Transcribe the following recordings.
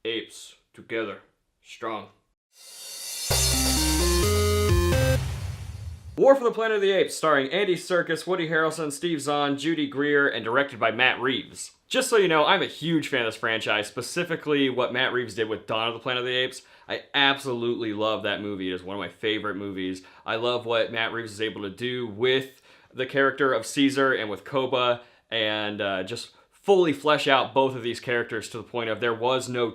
Apes, together, strong. War for the Planet of the Apes, starring Andy Serkis, Woody Harrelson, Steve Zahn, Judy Greer, and directed by Matt Reeves. Just so you know, I'm a huge fan of this franchise, specifically what Matt Reeves did with Dawn of the Planet of the Apes. I absolutely love that movie. It is one of my favorite movies. I love what Matt Reeves is able to do with the character of Caesar and with Koba, and just fully flesh out both of these characters to the point of there was no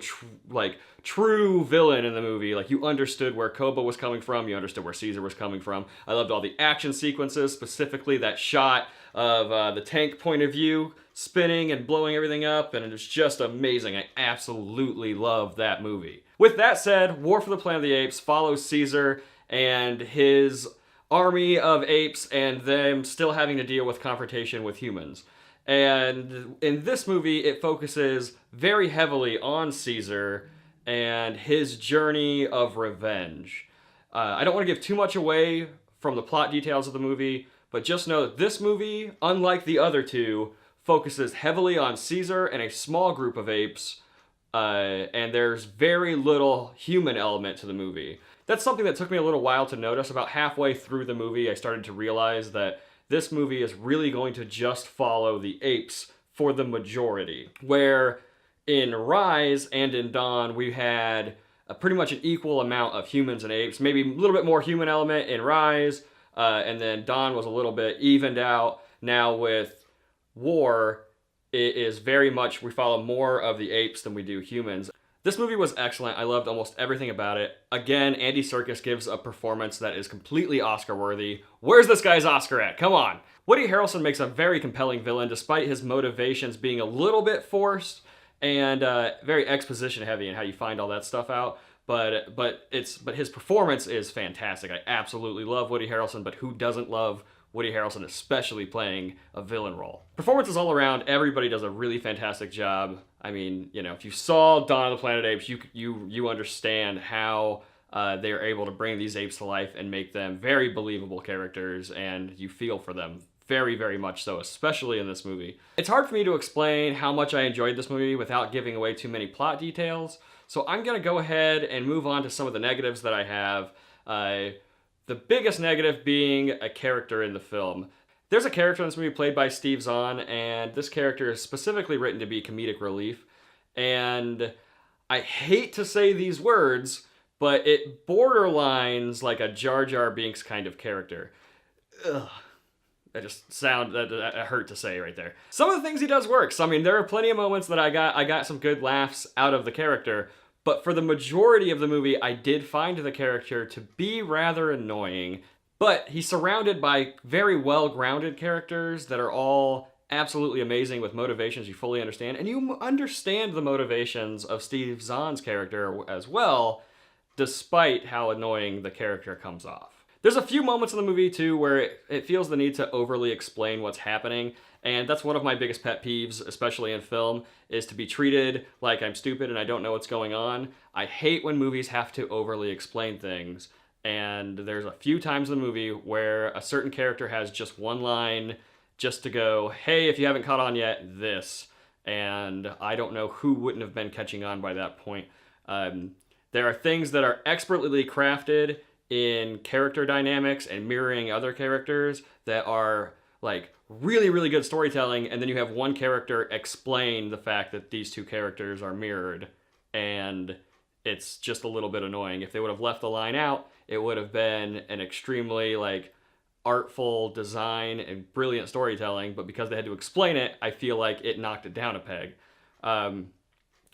true villain in the movie. Like, you understood where Koba was coming from, you understood where Caesar was coming from. I loved all the action sequences, specifically that shot of the tank point of view spinning and blowing everything up, and it was just amazing. I absolutely love that movie. With that said, War for the Planet of the Apes follows Caesar and his army of apes and them still having to deal with confrontation with humans. And in this movie, it focuses very heavily on Caesar and his journey of revenge. I don't want to give too much away from the plot details of the movie, but just know that this movie, unlike the other two, focuses heavily on Caesar and a small group of apes, and there's very little human element to the movie. That's something that took me a little while to notice. About halfway through the movie, I started to realize that this movie is really going to just follow the apes for the majority. Where in Rise and in Dawn, we had pretty much an equal amount of humans and apes. Maybe a little bit more human element in Rise, and then Dawn was a little bit evened out. Now with War, it is very much, we follow more of the apes than we do humans. This movie was excellent. I loved almost everything about it. Again, Andy Serkis gives a performance that is completely Oscar-worthy. Where's this guy's Oscar at? Come on. Woody Harrelson makes a very compelling villain, despite his motivations being a little bit forced and very exposition-heavy in how you find all that stuff out. But his performance is fantastic. I absolutely love Woody Harrelson, but who doesn't love Woody Harrelson, especially playing a villain role? Performances all around, everybody does a really fantastic job. I mean, you know, if you saw Dawn of the Planet of the Apes, you understand how they are able to bring these apes to life and make them very believable characters, and you feel for them very, very much so, especially in this movie. It's hard for me to explain how much I enjoyed this movie without giving away too many plot details, so I'm gonna go ahead and move on to some of the negatives that I have. The biggest negative being a character in the film. There's a character in this movie played by Steve Zahn, and this character is specifically written to be comedic relief. And I hate to say these words, but it borderlines like a Jar Jar Binks kind of character. Ugh. That hurt to say right there. Some of the things he does works. I mean, there are plenty of moments that I got some good laughs out of the character, but for the majority of the movie, I did find the character to be rather annoying. But he's surrounded by very well-grounded characters that are all absolutely amazing with motivations you fully understand. And you understand the motivations of Steve Zahn's character as well, despite how annoying the character comes off. There's a few moments in the movie, too, where it feels the need to overly explain what's happening. And that's one of my biggest pet peeves, especially in film, is to be treated like I'm stupid and I don't know what's going on. I hate when movies have to overly explain things. And there's a few times in the movie where a certain character has just one line just to go, hey, if you haven't caught on yet, this. And I don't know who wouldn't have been catching on by that point. There are things that are expertly crafted in character dynamics and mirroring other characters that are like really, really good storytelling, and then you have one character explain the fact that these two characters are mirrored, and it's just a little bit annoying. If they would have left the line out, it would have been an extremely like artful design and brilliant storytelling, but because they had to explain it, I feel like it knocked it down a peg. And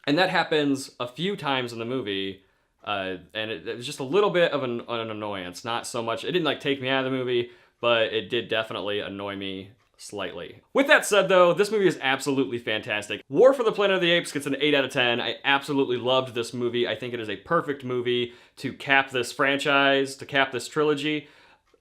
that happens a few times in the movie, and it was just a little bit of an annoyance. Not so much, it didn't like take me out of the movie, but it did definitely annoy me slightly. With that said though, this movie is absolutely fantastic. War for the Planet of the Apes gets an 8 out of 10. I absolutely loved this movie. I think it is a perfect movie to cap this franchise, to cap this trilogy.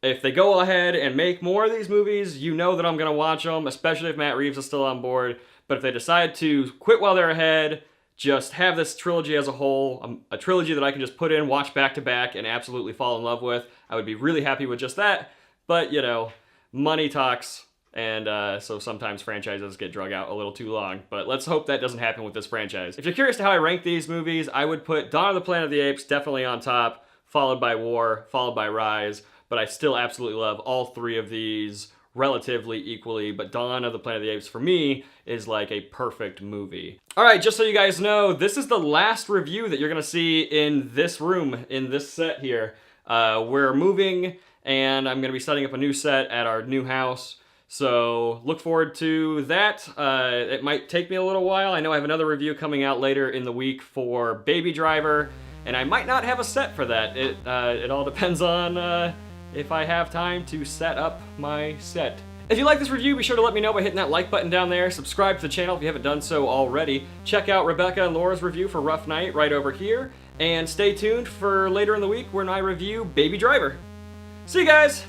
If they go ahead and make more of these movies, you know that I'm gonna watch them, especially if Matt Reeves is still on board. But if they decide to quit while they're ahead, just have this trilogy as a whole, a trilogy that I can just put in, watch back to back, and absolutely fall in love with, I would be really happy with just that. But, you know, money talks, And so sometimes franchises get drug out a little too long, but let's hope that doesn't happen with this franchise. If you're curious to how I rank these movies, I would put Dawn of the Planet of the Apes definitely on top, followed by War, followed by Rise, but I still absolutely love all three of these relatively equally, but Dawn of the Planet of the Apes for me is like a perfect movie. All right, just so you guys know, this is the last review that you're gonna see in this room, in this set here. We're moving, and I'm gonna be setting up a new set at our new house. So look forward to that. It might take me a little while. I know I have another review coming out later in the week for Baby Driver, and I might not have a set for that. It all depends on if I have time to set up my set. If you like this review, be sure to let me know by hitting that like button down there. Subscribe to the channel if you haven't done so already. Check out Rebekah and Laura's review for Rough Night right over here. And stay tuned for later in the week when I review Baby Driver. See you guys!